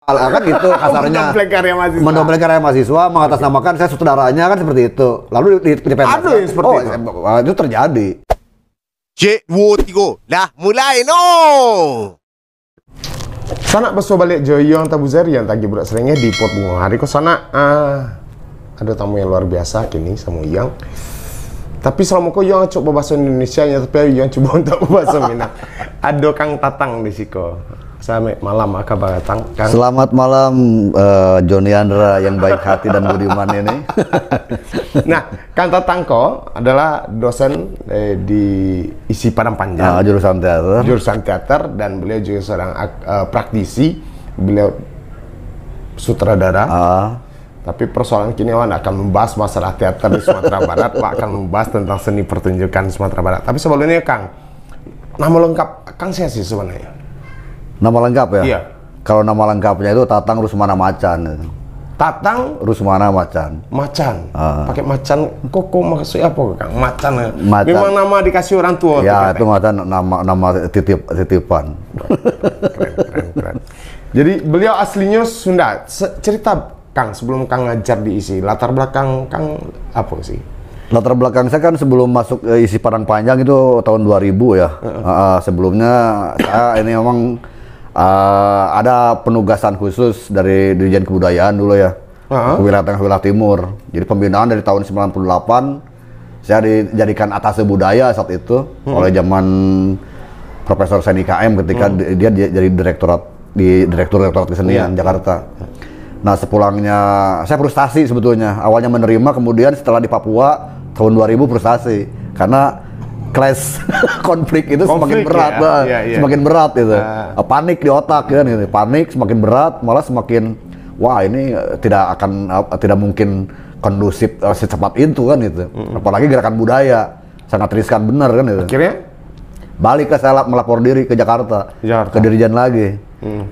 kan gitu kasarnya. Mendompleng karya mahasiswa, mengatasnamakan saya sutradaranya kan seperti itu. Lalu di Ada yang seperti itu. Itu terjadi. Cik, 2, 3, dah mulai no. Sana beso balik Joyong Tabuzari yang tadi budak seringnya di pot bunga hari kok sana ada tamu yang luar biasa kini sama Yang. Tapi selama kau yang coba bahasa Indonesia nya tapi yang coba untuk bahasa Minang. Ada Kang Tatang di siko. Selamat malam, kabar Tatang. Selamat malam Joni Andra yang baik hati dan budiman ini. Nah, Kang Tatang ko adalah dosen di ISI Padang Panjang. Jurusan teater. Jurusan teater dan beliau juga seorang praktisi. Beliau sutradara. Tapi persoalan kini akan membahas masalah teater di Sumatera Barat. Pak akan membahas tentang seni pertunjukan di Sumatera Barat. Tapi sebelumnya Kang, nama lengkap Kang saya sih sebenarnya. Nama lengkap ya? Iya. Kalau nama lengkapnya itu Tatang Rusmana Macan. Tatang Rusmana Macan. Macan. Pakai macan. Kok maksudnya apa Kang? Macan. Macan. Memang nama dikasih orang tua. Ya itu Macan nama titipan. Keren. Jadi beliau aslinya Sunda. Cerita Kang sebelum Kang ngajar di ISI. Latar belakang Kang apa sih? Latar belakang saya kan sebelum masuk ISI Padang Panjang itu tahun 2000 ya. Sebelumnya saya ini memang ada penugasan khusus dari Dirjen Kebudayaan dulu ya, ke wilayah Tengah, wilayah Timur. Jadi pembinaan dari tahun 98, saya dijadikan atase budaya saat itu oleh zaman Profesor Seni KM ketika dia jadi direktur kesenian Jakarta. Nah sepulangnya, saya frustasi sebetulnya. Awalnya menerima, kemudian setelah di Papua tahun 2000 frustasi karena clash konflik itu semakin berat, semakin berat itu, panik di otak kan, gitu. Panik semakin berat, malah semakin wah ini tidak mungkin kondusif secepat itu kan itu, apalagi gerakan budaya sangat riskan bener kan itu. Akhirnya balik ke saya melapor diri ke Jakarta. Ke Dirjen lagi.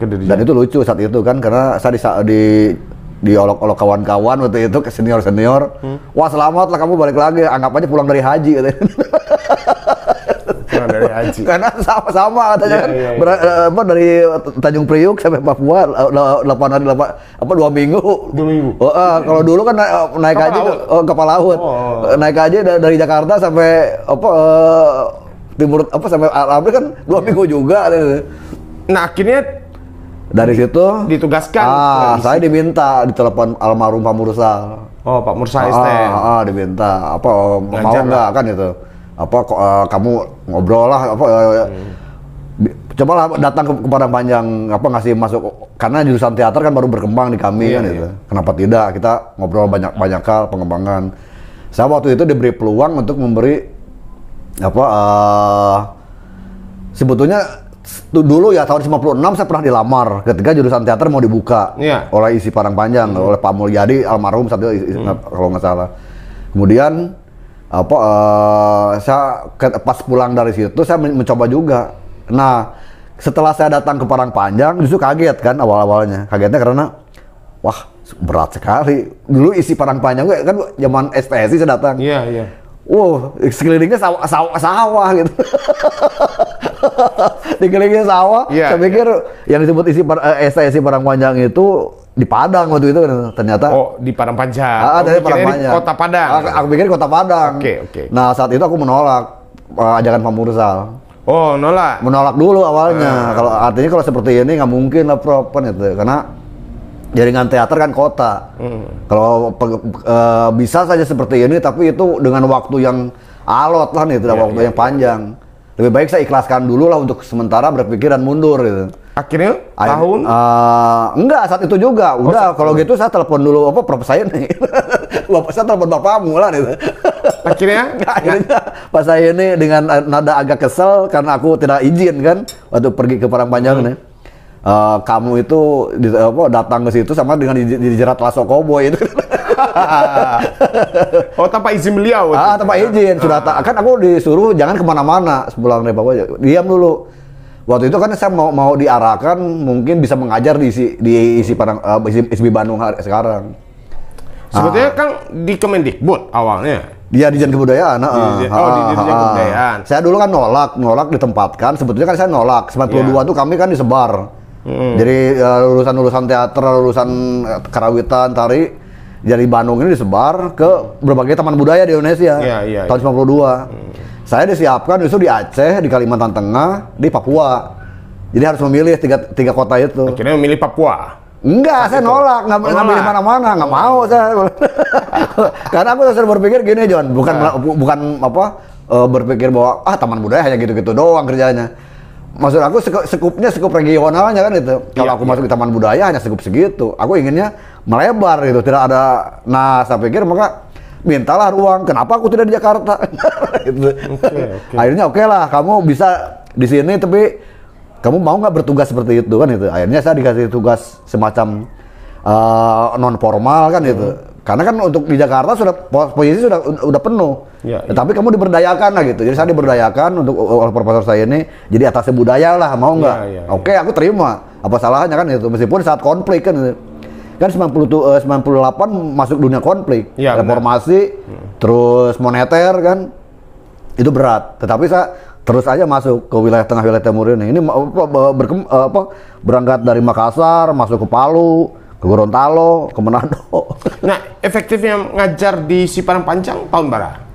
Dan itu lucu saat itu kan karena saya di olok-olok kawan-kawan waktu itu ke senior, wah selamat lah kamu balik lagi, anggap aja pulang dari haji katanya. Pulang dari haji. Karena sama katanya kan, dari Tanjung Priuk sampai Papua 8 hari 2 minggu. 2 minggu. Kalau dulu kan naik haji kapal laut. Naik haji dari Jakarta sampai timur sampai Arab kan 2 minggu juga. Nah akhirnya dari situ ditugaskan. Saya diminta ditelepon almarhum Pak Mursal. Oh Pak Mursal diminta mau nggak kan itu kamu ngobrol lah cobalah datang ke Padang Panjang ngasih masuk karena jurusan teater kan baru berkembang di kami kan itu. Kenapa tidak kita ngobrol banyak hal pengembangan. Saya waktu itu diberi peluang untuk memberi sebetulnya dulu ya tahun 96 saya pernah dilamar ketika jurusan teater mau dibuka oleh ISI Padang Panjang oleh Pak Mulyadi almarhum saat itu kalau nggak salah. Kemudian saya pas pulang dari situ saya mencoba juga. Nah setelah saya datang ke Padang Panjang justru kaget kan awalnya kagetnya karena wah berat sekali. Dulu ISI Padang Panjang kan zaman SPSI saya datang. Sekelilingnya sawah gitu. Dikelilingin sawah. Saya pikir yang disebut STSI Padang Panjang itu di Padang waktu itu ternyata. Di Padang Panjang. Dari Padang Panjang. Kota Padang. Aku pikir kota Padang. Oke. Nah saat itu aku menolak ajakan Pak Mursal. Nolak. Menolak dulu awalnya. Kalau seperti ini nggak mungkin lah Prof itu karena jaringan teater kan kota. Kalau bisa saja seperti ini, tapi itu dengan waktu yang alot lah nih, waktu yang panjang. Lebih baik saya ikhlaskan dulu lah untuk sementara berpikir dan mundur gitu. Akhirnya tahun? Enggak, saat itu juga. Udah, kalau gitu saya telepon dulu Prof saya nih. Bapak saya telepon bapakmu lah gitu. Akhirnya Pak saya ini dengan nada agak kesel karena aku tidak izin kan waktu pergi ke Padang Panjang nih. Kamu itu datang ke situ sama dengan dijerat lasso koboi itu. Tanpa izin beliau? Tanpa izin. Sudah kan aku disuruh jangan kemana-mana sepulang dari Papua, diam dulu. Waktu itu kan saya mau diarahkan mungkin bisa mengajar di ISI ISB Bandung sekarang. Sebetulnya Kang di Kemendikbud awalnya. Dia Dirjen Kebudayaan. Di Dirjen Kebudayaan. Saya dulu kan nolak ditempatkan. Sebetulnya kan saya nolak. 92 tuh kami kan disebar. Jadi lulusan-lulusan teater, lulusan karawitan, tari dari Bandung ini disebar ke berbagai taman budaya di Indonesia. Iya. Tahun 92. Saya disiapkan justru di Aceh, di Kalimantan Tengah, di Papua. Jadi harus memilih tiga kota itu. Akhirnya memilih Papua. Enggak, saya nolak, nggak milih mana-mana, nggak mau saya. Karena aku selalu berpikir gini, John, bukan berpikir bahwa taman budaya hanya gitu-gitu doang kerjanya. Maksud aku sekupnya sekup regionalnya kan itu. Kalau aku masuk di taman budaya hanya sekup segitu. Aku inginnya melebar gitu, tidak ada. Nah, saya pikir maka mintalah ruang. Kenapa aku tidak di Jakarta? Gitu. Okay. Akhirnya oke lah, kamu bisa di sini tapi kamu mau nggak bertugas seperti itu kan itu. Akhirnya saya dikasih tugas semacam non formal kan itu. Karena kan untuk di Jakarta sudah posisi sudah penuh. Tapi kamu diberdayakan lah gitu. Jadi saya diberdayakan untuk oleh profesor saya ini jadi atas budaya lah, mau nggak? Oke, aku terima. Apa salahnya kan itu? Meskipun saat konflik kan itu. Kan 98 masuk dunia konflik. Reformasi, terus moneter kan. Itu berat. Tetapi saya terus aja masuk ke wilayah tengah, wilayah timur ini. Ini berangkat dari Makassar, masuk ke Palu, ke Gorontalo, ke Manado. Nah, efektifnya ngajar di Siparang Panjang tahun berapa?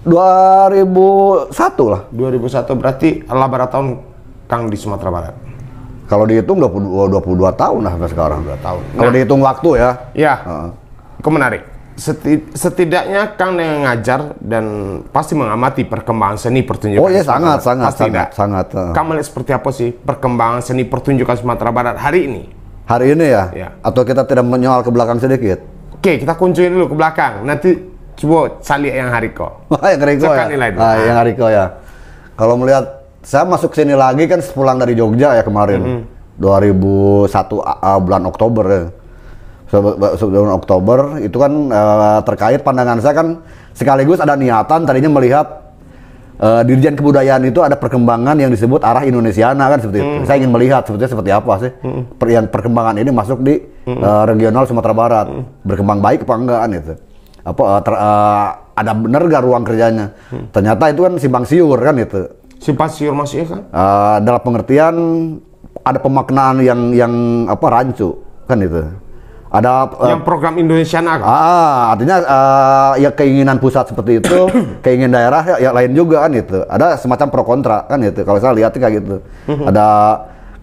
2001 lah. 2001 berarti berapa tahun Kang di Sumatera Barat? Kalau dihitung 22 tahun lah sampai sekarang. 2 tahun. Kalau dihitung waktu ya. Iya. Itu menarik. Setidaknya Kang yang ngajar dan pasti mengamati perkembangan seni pertunjukan. Oh iya, sangat. Kang melihat seperti apa sih perkembangan seni pertunjukan Sumatera Barat hari ini? Hari ini ya? Atau kita tidak menyoal ke belakang sedikit? Oke, kita kunjungi dulu ke belakang. Nanti coba sali yang Hariko. Yang Hariko ya? Yang Hariko ya. Kalau melihat, saya masuk sini lagi kan sepulang dari Jogja ya kemarin. 2001 bulan Oktober ya. Bulan Oktober itu kan terkait pandangan saya kan sekaligus ada niatan tadinya melihat Dirjen Kebudayaan itu ada perkembangan yang disebut arah Indonesiana kan seperti itu. Saya ingin melihat sebetulnya seperti apa sih yang perkembangan ini masuk di regional Sumatera Barat. Berkembang baik apa enggak kan itu. Ada benar gak ruang kerjanya? Ternyata itu kan simpang siur kan itu. Simpang siur maksudnya kan? Dalam pengertian ada pemaknaan yang rancu kan itu. Ada yang program Indonesiana kan? Artinya ya keinginan pusat seperti itu, keinginan daerah ya lain juga kan itu. Ada semacam pro kontra kan itu. Kalau saya lihat kayak gitu. Ada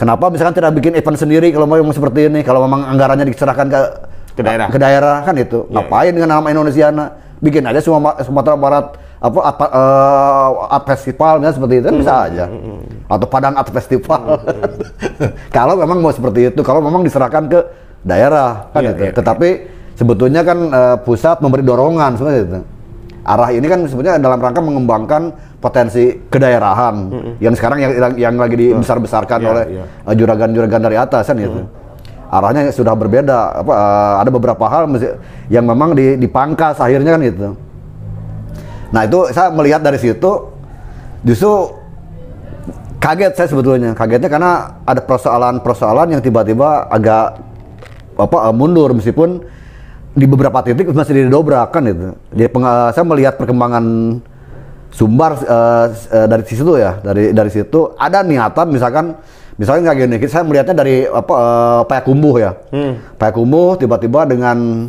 kenapa misalkan tidak bikin event sendiri kalau mau seperti ini? Kalau memang anggarannya diserahkan ke daerah kan itu. Ngapain dengan nama Indonesiana? Bikin aja Sumatera Barat art festivalnya seperti itu kan bisa aja. Atau Padang Art Festival. Kalau memang mau seperti itu, kalau memang diserahkan ke daerah kan itu. Tetapi sebetulnya kan pusat memberi dorongan seperti itu. Arah ini kan sebetulnya dalam rangka mengembangkan potensi kedaerahan yang sekarang yang lagi dibesar-besarkan oleh juragan-juragan dari atas kan itu. Arahnya sudah berbeda. Ada beberapa hal yang memang dipangkas akhirnya kan itu. Nah itu saya melihat dari situ justru kaget saya sebetulnya. Kagetnya karena ada persoalan-persoalan yang tiba-tiba agak mundur meskipun di beberapa titik masih didobrak kan itu. Jadi saya melihat perkembangan Sumbar dari situ ya, dari situ ada niatan misalnya kayak gini, saya melihatnya dari Payakumbuh ya. Payakumbuh tiba-tiba dengan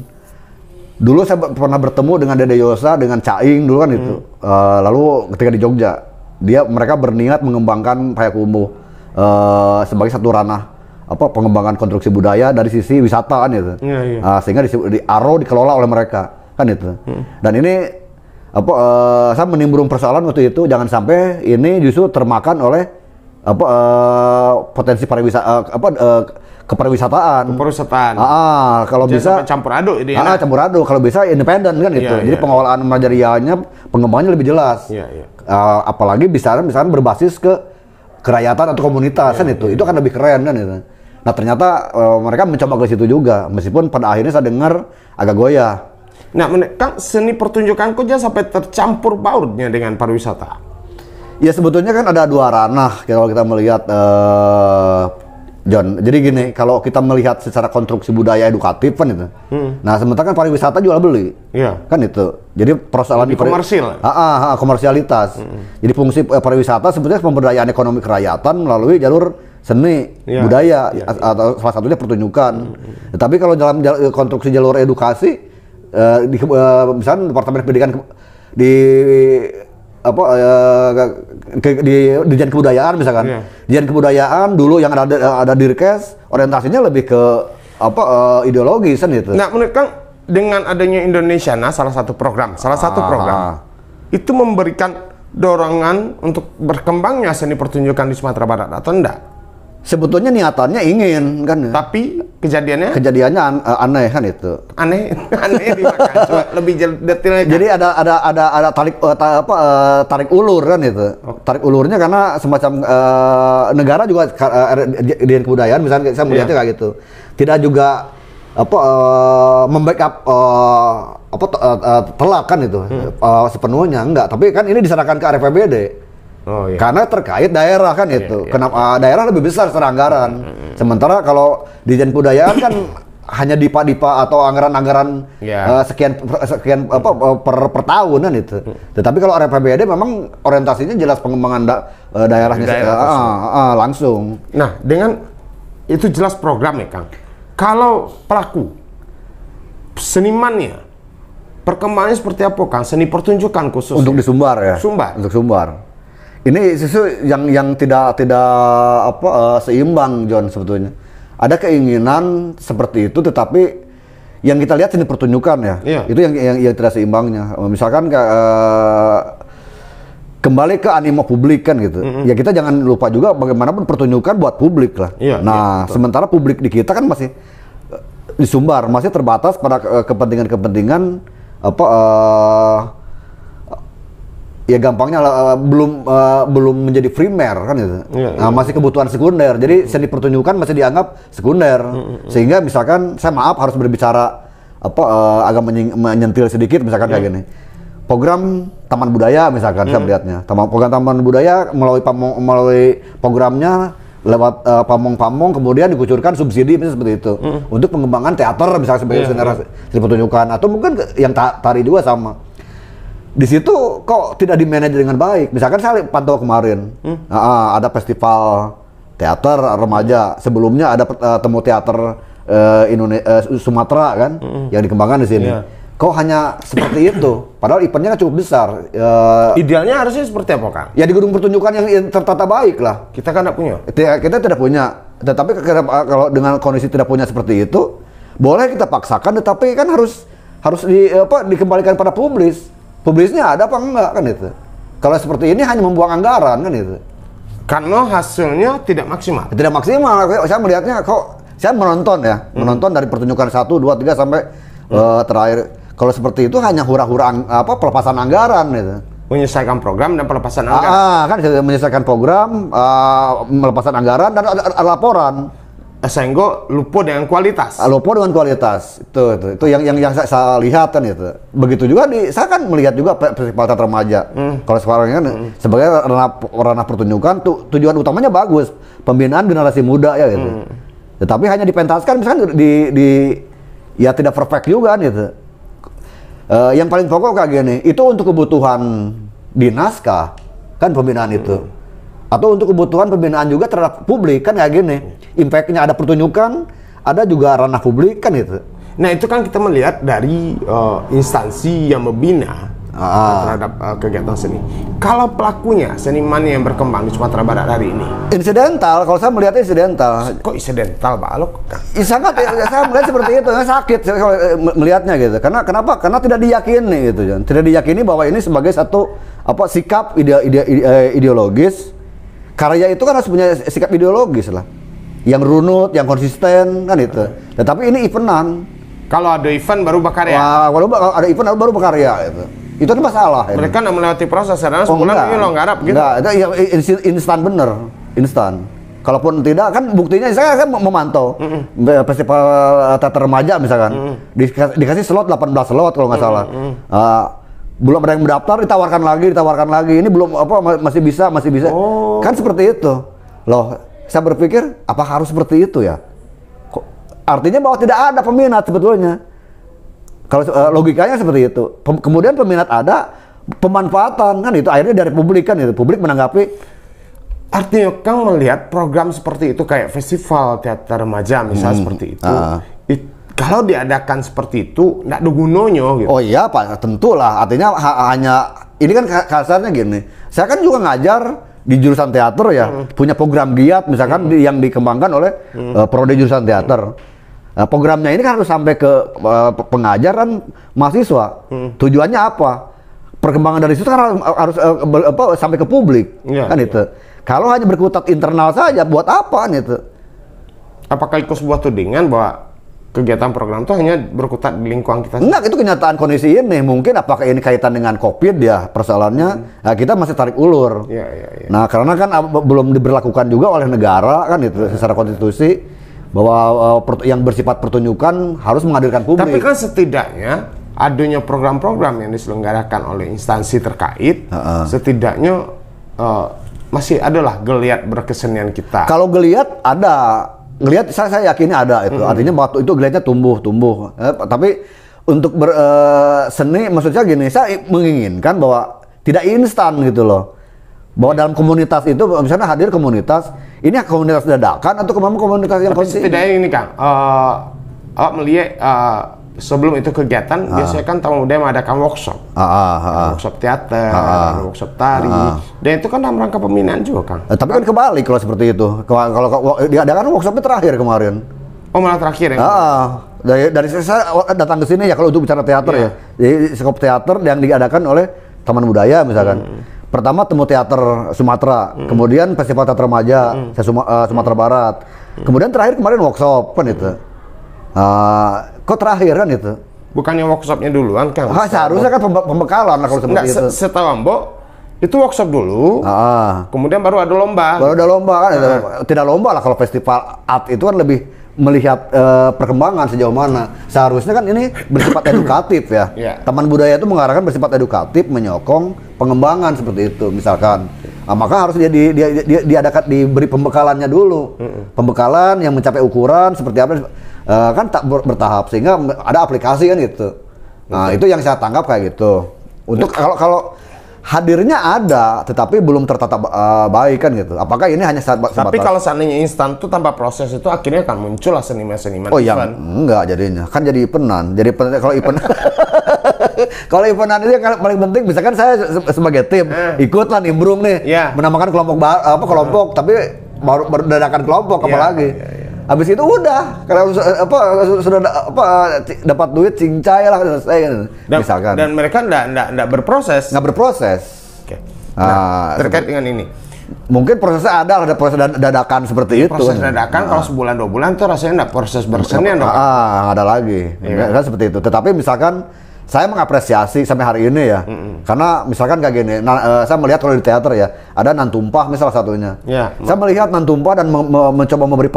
dulu saya pernah bertemu dengan Dede Yosa, dengan Caing dulu kan itu. Lalu ketika di Jogja, mereka berniat mengembangkan Payakumbuh sebagai satu ranah pengembangan konstruksi budaya dari sisi wisata kan itu. Sehingga di Aro dikelola oleh mereka kan itu. Dan ini saya menimbulkan persoalan waktu itu jangan sampai ini justru termakan oleh potensi kepariwisataan. Kalau bisa campur aduk ini. Campur aduk. Kalau bisa independen kan itu. Jadi pengelolaan manajerialnya, pengembangannya lebih jelas. Apalagi misalnya berbasis ke kerakyatan atau komunitas kan itu. Itu kan lebih keren kan itu. Nah ternyata mereka mencoba ke situ juga, meskipun pada akhirnya saya dengar agak goyah. Nah, Kang, seni pertunjukan kok sampai tercampur baurnya dengan pariwisata? Ya sebetulnya kan ada dua ranah kalau kita melihat, John. Jadi gini, kalau kita melihat secara konstruksi budaya edukatif kan itu. Nah sementara kan pariwisata jual beli, kan itu. Jadi persoalan di komersil. Komersialitas. Jadi fungsi pariwisata sebetulnya pemberdayaan ekonomi kerakyatan melalui jalur seni, budaya, atau salah satunya pertunjukan. Tetapi kalau dalam konstruksi jalur edukasi, misalnya Departemen Pendidikan di Dirjen Kebudayaan misalkan, Dirjen Kebudayaan dulu yang ada Dirkes, orientasinya lebih ke ideologis kan gitu. Nah, menurut Kang, dengan adanya Indonesia, salah satu program itu memberikan dorongan untuk berkembangnya seni pertunjukan di Sumatera Barat atau enggak? Sebetulnya niatannya ingin kan, tapi kejadiannya aneh kan itu. Aneh di mana? Coba lebih detailnya. Jadi ada tarik ulur kan itu. Tarik ulurnya karena semacam negara juga Dirjen Kebudayaan misalnya saya melihatnya kayak gitu. Tidak juga membackup telak kan itu sepenuhnya enggak, tapi kan ini diserahkan ke RPBD. Karena terkait daerah kan itu. Kenapa daerah lebih besar secara anggaran. Sementara kalau Dirjen Kebudayaan kan hanya dipa atau anggaran-anggaran sekian per tahun kan itu. Tetapi kalau RPBD memang orientasinya jelas pengembangan daerahnya langsung. Nah, dengan itu jelas program ya, Kang. Kalau pelaku senimannya perkembangannya seperti apa, Kang? Seni pertunjukan khusus untuk di Sumbar ya. Untuk Sumbar. Ini sesuatu yang tidak seimbang, John, sebetulnya. Ada keinginan seperti itu, tetapi yang kita lihat seni pertunjukan ya, itu yang tidak seimbangnya. Misalkan kembali ke animo publik kan gitu. Ya kita jangan lupa juga bagaimanapun pertunjukan buat publik lah. Sementara publik di kita kan masih di Sumbar masih terbatas pada kepentingan-kepentingan ya gampangnya belum menjadi primer kan gitu. Masih kebutuhan sekunder. Jadi seni pertunjukan masih dianggap sekunder. Sehingga misalkan saya harus berbicara agak menyentil sedikit misalkan kayak gini. Program Taman Budaya misalkan saya melihatnya. Program Taman Budaya melalui programnya lewat pamong-pamong kemudian dikucurkan subsidi misalnya seperti itu. Untuk pengembangan teater misalnya sebagai seni pertunjukan atau mungkin yang tari juga sama. Di situ kok tidak dimanage dengan baik. Misalkan saya pantau kemarin, ada festival teater remaja. Sebelumnya ada temu teater Sumatera kan, yang dikembangkan di sini. Kok hanya seperti itu? Padahal eventnya kan cukup besar. Idealnya harusnya seperti apa, Kang? Ya di gedung pertunjukan yang tertata baik lah. Kita kan tidak punya. Kita tidak punya. Tetapi kalau dengan kondisi tidak punya seperti itu, boleh kita paksakan. Tetapi kan harus dikembalikan pada publisnya ada apa enggak kan itu. Kalau seperti ini hanya membuang anggaran kan itu. Karena hasilnya tidak maksimal. Tidak maksimal. Saya melihatnya saya menonton menonton dari pertunjukan 1, 2, 3 sampai terakhir. Kalau seperti itu hanya hura-hura pelepasan anggaran gitu. Menyelesaikan program dan pelepasan anggaran. Kan menyelesaikan program, pelepasan anggaran dan ada laporan. Sehingga lupa dengan kualitas. Lupa dengan kualitas. Itu yang saya lihat kan itu. Begitu juga saya kan melihat juga festival teater remaja. Kalau sekarang kan sebagai ranah pertunjukan tujuan utamanya bagus, pembinaan generasi muda ya gitu. Tetapi hanya dipentaskan misalkan ya tidak perfect juga kan gitu. Yang paling pokok kayak gini, itu untuk kebutuhan dinas kah? Kan pembinaan itu. Atau untuk kebutuhan pembinaan juga terhadap publik kan kayak gini. Impact-nya ada pertunjukan, ada juga ranah publik kan itu. Nah itu kan kita melihat dari instansi yang membina terhadap kegiatan seni. Kalau pelakunya seniman yang berkembang di Sumatera Barat hari ini insidental, kalau saya melihatnya insidental. Kok insidental, Pak Alok? Sangat, saya melihat seperti itu, sakit kalau melihatnya gitu. Kenapa? Karena tidak diyakini gitu, John. Tidak diyakini bahwa ini sebagai satu sikap ideologis. Karya itu kan harus punya sikap ideologis lah, yang runut, yang konsisten kan itu. Tetapi ini eventan. Kalau ada event baru berkarya. Kalau ada event baru berkarya itu. Itu kan masalah. Mereka nggak melewati proses, karena sebulan ini lo garap gitu. Enggak, itu instan bener, instan. Kalaupun tidak kan buktinya saya memantau festival teater remaja misalkan dikasih slot 18 slot kalau nggak salah. Belum ada yang mendaftar, ditawarkan lagi. Ini belum masih bisa. Kan seperti itu. Loh, saya berpikir apa harus seperti itu ya? Artinya bahwa tidak ada peminat sebetulnya. Kalau logikanya seperti itu. Kemudian peminat ada, pemanfaatan kan itu akhirnya dari publik kan itu. Publik menanggapi Artinya Kang melihat program seperti itu kayak festival teater remaja misalnya seperti itu. Kalau diadakan seperti itu, nggak ada gunanya gitu. Oh iya Pak, tentulah. Artinya hanya ini kan kasarnya gini. Saya kan juga ngajar di jurusan teater ya, punya program giat misalkan yang dikembangkan oleh prodi jurusan teater. Nah, programnya ini kan harus sampai ke pengajaran mahasiswa. Tujuannya apa? Perkembangan dari situ kan harus sampai ke publik, kan itu. Kalau hanya berkutat internal saja, buat apa itu? Apakah itu sebuah tudingan bahwa kegiatan program itu hanya berkutat di lingkungan kita? Enggak, itu kenyataan kondisi ini. Mungkin apakah ini kaitan dengan COVID ya persoalannya? Nah, kita masih tarik ulur. Nah, karena kan belum diberlakukan juga oleh negara kan itu secara konstitusi bahwa yang bersifat pertunjukan harus menghadirkan publik. Tapi kan setidaknya adanya program-program yang diselenggarakan oleh instansi terkait, setidaknya masih adalah geliat berkesenian kita. Kalau geliat ada. Ngelihat saya yakin ada itu. Artinya waktu itu geliatnya tumbuh. Tapi untuk berseni maksudnya gini, saya menginginkan bahwa tidak instan gitu loh. Bahwa dalam komunitas itu misalnya hadir komunitas, ini komunitas dadakan atau komunitas yang konsisten. Setidaknya ini Kang, awak melihat sebelum itu kegiatan biasanya kan tamu muda mengadakan workshop. Workshop teater, workshop tari. Dan itu kan dalam rangka pembinaan juga, Kang. Tapi kan kebalik kalau seperti itu. Kalau diadakan workshopnya terakhir kemarin. Oh, malah terakhir ya? Dari saya datang ke sini ya kalau untuk bicara teater ya. Jadi skop teater yang diadakan oleh Taman Budaya misalkan. Pertama temu teater Sumatera, kemudian festival teater remaja Sumatera Barat. Kemudian terakhir kemarin workshop kan itu. Kok terakhir kan itu? Bukannya workshopnya duluan kan? Seharusnya kan pembekalan lah kalau seperti itu. Setahu Ambo, itu workshop dulu, kemudian baru ada lomba. Baru ada lomba kan? Tidak lomba lah kalau festival art itu kan lebih melihat perkembangan sejauh mana. Seharusnya kan ini bersifat edukatif ya. Taman Budaya itu mengarahkan bersifat edukatif, menyokong pengembangan seperti itu misalkan. Maka harus diadakan diberi pembekalannya dulu. Pembekalan yang mencapai ukuran seperti apa kan tak bertahap sehingga ada aplikasi kan gitu. Nah, itu yang saya tangkap kayak gitu. Untuk kalau hadirnya ada tetapi belum tertata baik kan gitu. Apakah ini hanya sebatas? Tapi kalau seandainya instan tuh tanpa proses itu akhirnya akan muncul lah seniman-seniman. Oh yang enggak jadinya. Kan jadi evenan. Jadi kalau event kalau evenan itu yang paling penting misalkan saya sebagai tim ikut lah nimbrung nih menamakan kelompok tapi baru dadakan kelompok apalagi. Habis itu udah kalau sudah dapat duit cincai lah selesai kan. Misalkan. Dan mereka enggak berproses. Nggak berproses. Oke. Nah, terkait dengan ini. Mungkin prosesnya ada proses dadakan seperti itu. Proses dadakan kalau sebulan 2 bulan tuh rasanya enggak proses bersenian dong. Ada lagi. Kan seperti itu. Tetapi misalkan saya mengapresiasi sampai hari ini ya, karena misalkan kayak gini, saya melihat kalau di teater ya, ada Nan Tumpah misal satunya. Saya melihat Nan Tumpah dan mencoba memberi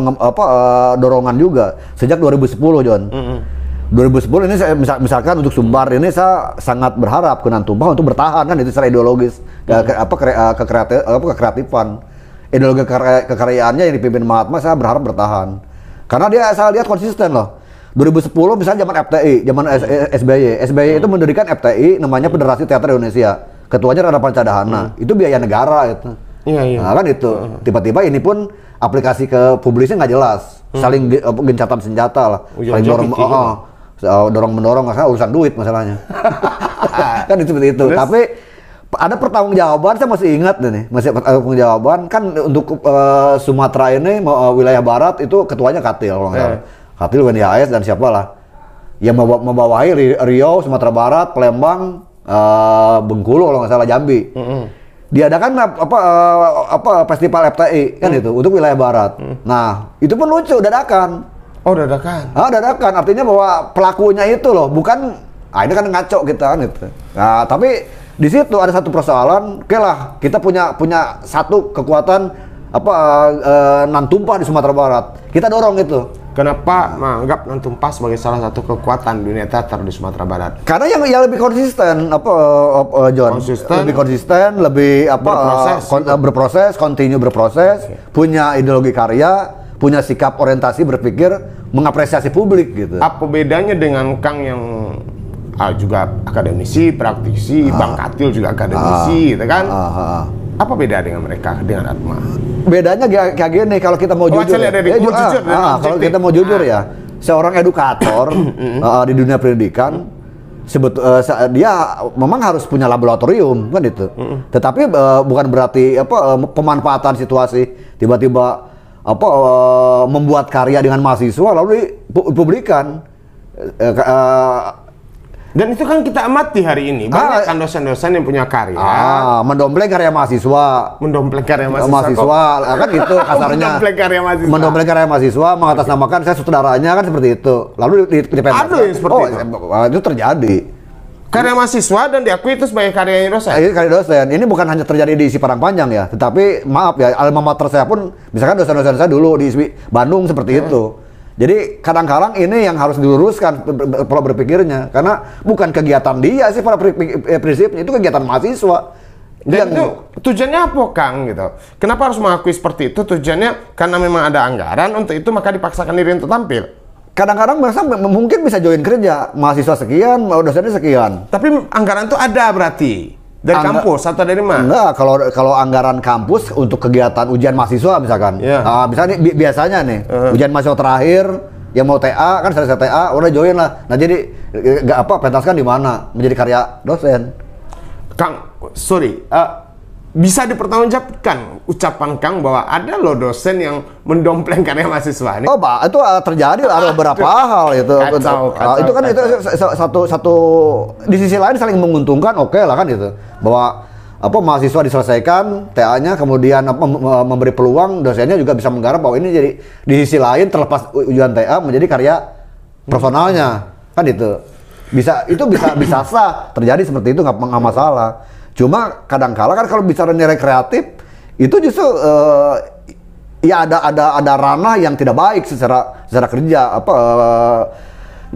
dorongan juga sejak 2010, John. 2010 ini saya misalkan untuk Sumbar ini saya sangat berharap ke Nan Tumpah untuk bertahan kan itu secara ideologis, kekreatifan, ideologi kekaryaannya yang dipimpin Mahatma saya berharap bertahan, karena saya lihat konsisten loh. 2010 misalnya zaman FTI, zaman SBY itu mendirikan FTI namanya Federasi Teater Indonesia. Ketuanya Rada Pancadahana. Itu biaya negara itu. Nah, kan itu. Tiba-tiba ini pun aplikasi ke publisnya nggak jelas. Saling gencatan senjata lah. Saling dorong mendorong karena urusan duit masalahnya. Kan itu seperti itu. Tapi ada pertanggungjawaban, saya masih ingat nih, masih pertanggungjawaban kan untuk Sumatera ini wilayah barat itu ketuanya Katil. Katil WNIHS dan siapalah yang membawahi Riau, Sumatera Barat, Palembang, Bengkulu kalau nggak salah Jambi. Diadakan festival FTI kan itu untuk wilayah barat. Nah itu pun lucu dadakan. Oh dadakan. Dadakan artinya bahwa pelakunya itu loh bukan. Ini kan ngaco kita kan itu. Nah tapi di situ ada satu persoalan. Oke lah kita punya satu kekuatan Nan Tumpah di Sumatera Barat. Kita dorong itu. Kenapa menganggap Nan Tumpah sebagai salah satu kekuatan dunia teater di Sumatera Barat? Karena yang lebih konsisten, John? Lebih konsisten, lebih berproses, continue berproses, punya ideologi karya, punya sikap orientasi berpikir, mengapresiasi publik gitu. Apa bedanya dengan Kang yang juga akademisi, praktisi, Bang Katil juga akademisi, gitu kan? Apa beda dengan mereka, dengan Atma? Bedanya kayak gini, kalau kita mau jujur, kalau kita mau jujur ya, seorang edukator di dunia pendidikan, dia memang harus punya laboratorium kan itu. Tetapi bukan berarti pemanfaatan situasi tiba-tiba membuat karya dengan mahasiswa lalu dipublikan. Dan itu kan kita amati hari ini, banyak kan dosen-dosen yang punya karya mendompleng karya mahasiswa, kan itu kasarnya. Mendompleng karya mahasiswa, mengatasnamakan saya saudaranya kan seperti itu. Lalu dipentaskan. Ada yang seperti itu. Itu terjadi. Karya mahasiswa dan diakui itu sebagai karyanya dosen. Karya dosen. Ini bukan hanya terjadi di ISI Padangpanjang ya, tetapi maaf ya, alma mater saya pun, misalkan dosen-dosen saya dulu di ISI Bandung seperti itu. Jadi kadang-kadang ini yang harus diluruskan pola berpikirnya, karena bukan kegiatan dia sih pada prinsipnya, itu kegiatan mahasiswa. Dan itu tujuannya apa, Kang, gitu? Kenapa harus mengakui seperti itu? Tujuannya karena memang ada anggaran untuk itu, maka dipaksakan diri untuk tampil. Kadang-kadang merasa mungkin bisa join kerja, mahasiswa sekian, dosennya sekian. Tapi anggaran itu ada berarti? Dari kampus atau dari mana? Enggak, kalau anggaran kampus untuk kegiatan ujian mahasiswa misalkan. Misalnya biasanya nih, ujian mahasiswa terakhir yang mau TA kan selesai TA udah join lah. Nah, jadi pentaskan di mana? Menjadi karya dosen. Kang, sorry, bisa dipertanggungjawabkan ucapan Kang bahwa ada loh dosen yang mendompleng karya mahasiswa ini? Oh, Pak, itu terjadi ada beberapa hal itu. Kacau, itu kan itu satu di sisi lain saling menguntungkan, oke lah kan itu. Bahwa mahasiswa diselesaikan TA-nya, kemudian memberi peluang dosennya juga bisa menggarap bahwa ini jadi di sisi lain terlepas ujian TA menjadi karya personalnya kan itu. Bisa sah terjadi seperti itu, nggak masalah. Cuma kadang-kala kan kalau bicara nilai kreatif itu justru ya ada ranah yang tidak baik secara kerja,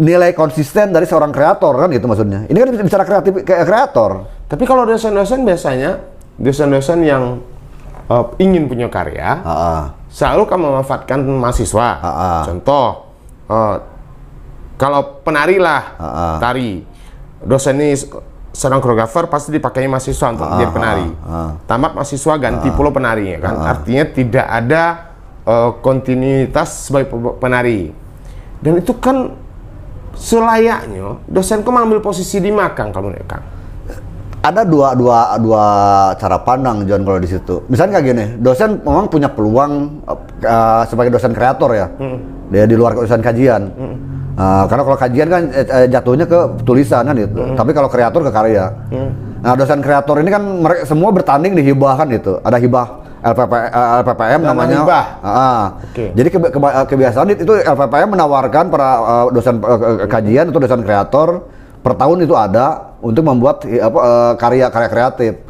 nilai konsisten dari seorang kreator kan gitu maksudnya. Ini kan bicara kreator. Tapi kalau dosen-dosen biasanya dosen-dosen yang ingin punya karya selalu kan memanfaatkan mahasiswa. Contoh kalau penari lah, tari, dosen ini seorang koreografer pasti dipakai mahasiswa untuk jadi penari. Tamat mahasiswa ganti pula penari, kan? Artinya tidak ada kontinuitas sebagai penari. Dan itu kan selayaknya dosen kok mengambil posisi di makang kalau menurut Kang. Ada dua cara pandang John kalau di situ. Misalnya kayak gini, dosen memang punya peluang sebagai dosen kreator ya. Dia di luar dosen kajian. Karena kalau kajian kan jatuhnya ke tulisan kan gitu. Tapi kalau kreator ke karya. Nah, dosen kreator ini kan mereka semua bertanding di hibah kan gitu. Ada hibah LPPM namanya. Jadi kebiasaan itu LPPM menawarkan para dosen kajian atau dosen kreator per tahun itu ada untuk membuat karya kreatif.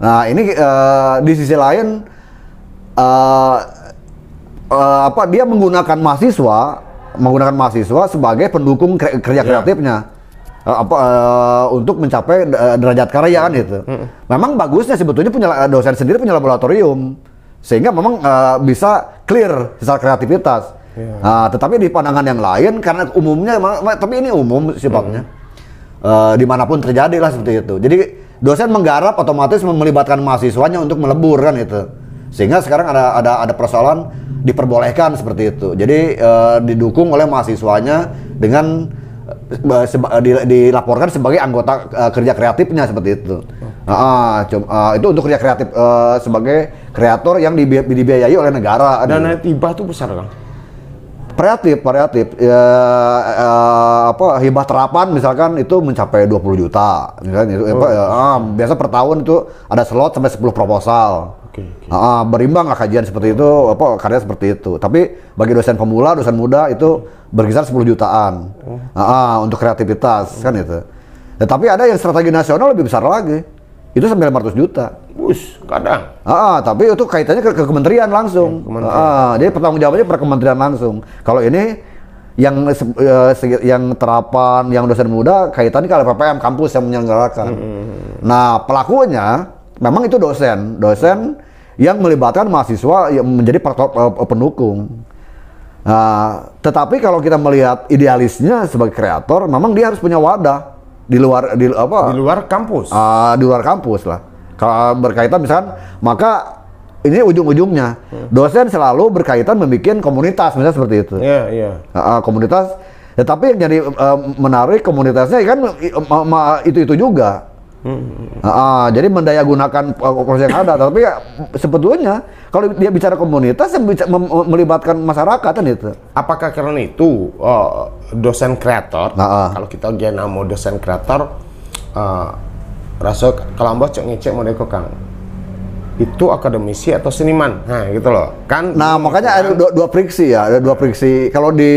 Nah, ini di sisi lain dia menggunakan mahasiswa sebagai pendukung kerja kreatifnya untuk mencapai derajat karya kan itu. Memang bagusnya sebetulnya dosen sendiri punya laboratorium sehingga memang bisa clear secara kreativitas. Tetapi di pandangan yang lain karena umumnya, tapi ini umum sifatnya dimanapun terjadi lah seperti itu. Jadi dosen menggarap otomatis melibatkan mahasiswanya untuk melebur kan itu. Sehingga sekarang ada persoalan diperbolehkan seperti itu. Jadi didukung oleh mahasiswanya dengan dilaporkan sebagai anggota kerja kreatifnya seperti itu. Itu untuk kerja kreatif sebagai kreator yang dibiayai oleh negara. Dana hibah itu besar kan? Variatif. Hibah terapan misalkan itu mencapai 20 juta. Misalnya biasa per tahun itu ada slot sampai 10 proposal. Berimbang lah kajian seperti itu, karya seperti itu. Tapi bagi dosen pemula, dosen muda itu berkisar 10 jutaan untuk kreativitas kan itu. Tetapi ada yang strategi nasional lebih besar lagi, itu 900 juta. Kadang. Tapi itu kaitannya ke kementerian langsung. Jadi pertanggungjawabannya per kementerian langsung. Kalau ini yang terapan, yang dosen muda kaitannya ke LPPM kampus yang menyelenggarakan. Nah, pelakunya memang itu dosen yang melibatkan mahasiswa yang menjadi pendukung. Tetapi kalau kita melihat idealisnya sebagai kreator, memang dia harus punya wadah di luar kampus. Di luar kampus lah. Kalau berkaitan misalkan, maka ini ujung-ujungnya dosen selalu berkaitan membuat komunitas, misalnya seperti itu. Iya. Komunitas, tapi yang jadi menarik komunitasnya kan itu juga. Jadi mendaya gunakan proses yang ada, tapi sebetulnya kalau dia bicara komunitas, melibatkan masyarakat kan itu. Apakah karena itu dosen kreator? Kalau kita gena mau dosen kreator, rasa kalau ambas cok ngecek mau deko Kang, itu akademisi atau seniman, nah gitu loh kan. Nah makanya ada dua friksi ya, ada dua friksi. Kalau di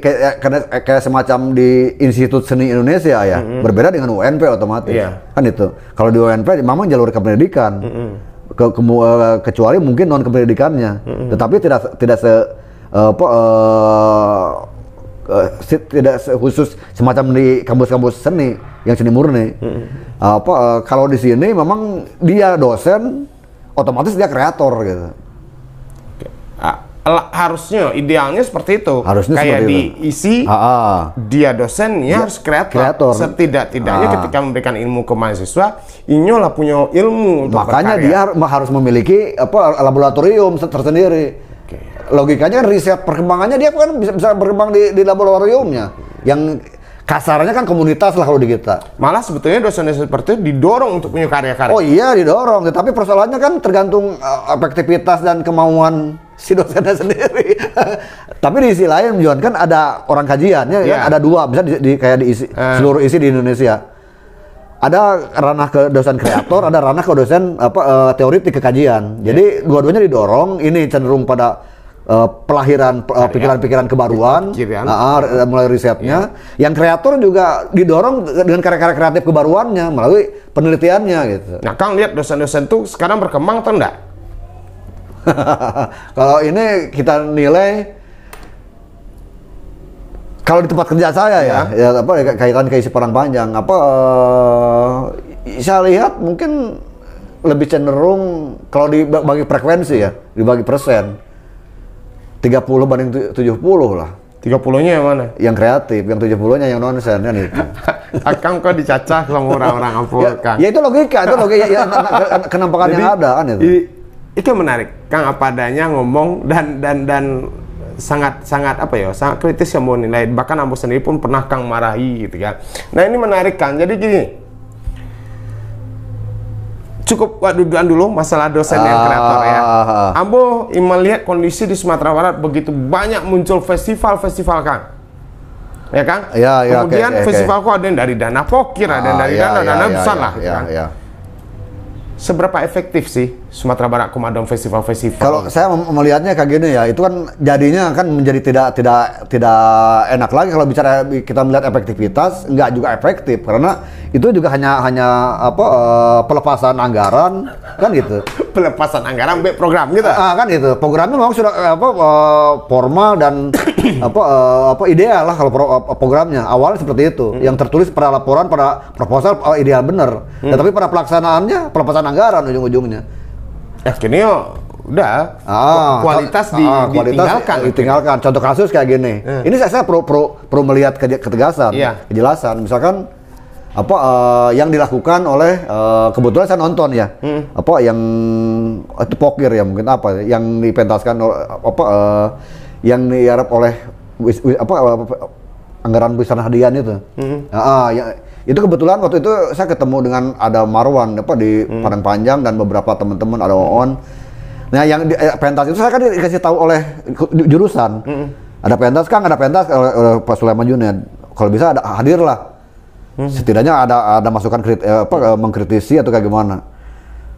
kayak semacam di Institut Seni Indonesia ya, berbeda dengan UNP otomatis, kan itu. Kalau di UNP memang jalur kependidikan, kecuali mungkin non kependidikannya, tetapi tidak khusus semacam di kampus-kampus seni yang seni murni. Kalau di sini memang dia dosen, otomatis dia kreator gitu. Harusnya idealnya seperti itu. Harusnya kayak seperti diisi dia dosennya harus kreator. Setidak-tidaknya ketika memberikan ilmu ke mahasiswa, inyolah punya ilmu untuk makanya berkarya. Dia harus memiliki laboratorium tersendiri. Logikanya kan riset perkembangannya dia kan bisa berkembang di laboratoriumnya. Yang kasarnya kan komunitas lah kalau di kita. Malah sebetulnya dosen-dosen seperti itu didorong untuk punya karya-karya. Oh iya didorong, tetapi persoalannya kan tergantung efektivitas dan kemauan si dosennya sendiri. Tapi di sisi lain John, kan ada orang kajiannya, kan ada dua, bisa kayak di seluruh isi di Indonesia. Ada ranah ke dosen kreator, ada ranah ke dosen teoritik kekajian. Jadi dua-duanya didorong, ini cenderung pada pelahiran pikiran-pikiran kebaruan, mulai risetnya. Yang kreator juga didorong dengan karya-karya kreatif kebaruannya melalui penelitiannya gitu. Nah, Kang lihat dosen-dosen tuh sekarang berkembang atau enggak? Kalau ini kita nilai, kalau di tempat kerja saya kaitan ke isi Padang Panjang, saya lihat mungkin lebih cenderung kalau dibagi frekuensi ya, dibagi persen. 30 banding 70 lah. 30-nya yang mana? Yang kreatif, yang 70-nya yang nonsen kan itu. Kang kok dicacah sama orang-orang Ampol, Kang. Ya itu logika ya, kenampakan yang ada kan itu. Itu menarik, Kang apa adanya ngomong dan sangat sangat kritis yang mau nilai. Bahkan Ambo sendiri pun pernah Kang marahi gitu kan. Nah ini menarik Kang. Jadi gini, cukup dudukan dulu masalah dosen yang kreator ya. Ambo melihat kondisi di Sumatera Barat begitu banyak muncul festival-festival Kang. Ya Kang? Kemudian festivalku ada yang dari dana pokir, ada yang dari dana besar lah. Seberapa efektif sih Sumatera Barat Komadom festival-festival? Kalau saya melihatnya kayak gini ya, itu kan jadinya kan menjadi tidak enak lagi kalau bicara kita melihat efektivitas, enggak juga efektif karena itu juga hanya pelepasan anggaran kan gitu. Pelepasan anggaran program gitu. Kan gitu. Programnya memang sudah formal dan ideal lah kalau programnya. Awalnya seperti itu. Yang tertulis pada laporan, pada proposal ideal benar. Tetapi pada pelaksanaannya pelepasan anggaran ujung-ujungnya. Akhirnya udah kualitas ditinggalkan. Contoh kasus kayak gini. Ini saya perlu melihat ketegasan, kejelasan. Misalkan yang dilakukan oleh kebetulan saya nonton ya, yang itu pokir ya mungkin yang dipentaskan yang diharap oleh anggaran Wisana Hadian itu. Itu kebetulan waktu itu saya ketemu dengan ada Marwan di Padang Panjang dan beberapa teman-teman, ada Oon. Nah yang pentas itu saya kan dikasih tahu oleh jurusan. Ada pentas Kang, ada pentas oleh Pak Sulaiman Junaid. Kalau bisa hadirlah. Setidaknya ada masukan mengkritisi atau kayak gimana.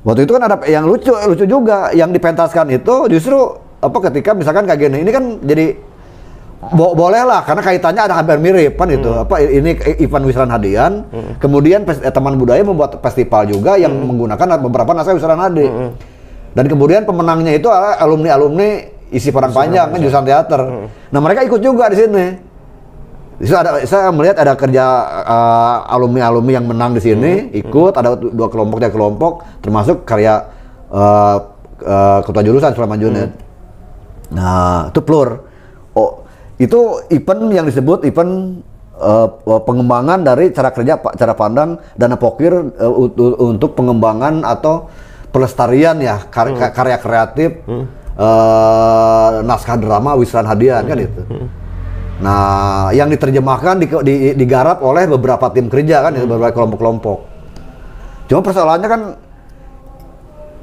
Waktu itu kan ada yang lucu juga yang dipentaskan itu justru ketika misalkan kayak gini, ini kan jadi boleh lah karena kaitannya ada hampir mirip kan itu. Ini event Wisana Hadian, kemudian teman budaya membuat festival juga yang menggunakan beberapa naskah Wisana Hadi. Dan kemudian pemenangnya itu adalah alumni isi Padang Panjang kan jurusan teater. Nah, mereka ikut juga di sini. Saya melihat ada kerja alumni-alumni yang menang di sini, ikut, ada 2 kelompok, 3 kelompok, termasuk karya ketua jurusan Sulaiman Junaid. Nah, itu plur. Itu event yang disebut event pengembangan dari cara kerja, cara pandang Dana Pokir untuk pengembangan atau pelestarian ya karya kreatif, naskah drama Wisran Hadian kan itu. Nah, yang diterjemahkan digarap oleh beberapa tim kerja kan, beberapa kelompok-kelompok. Cuma persoalannya kan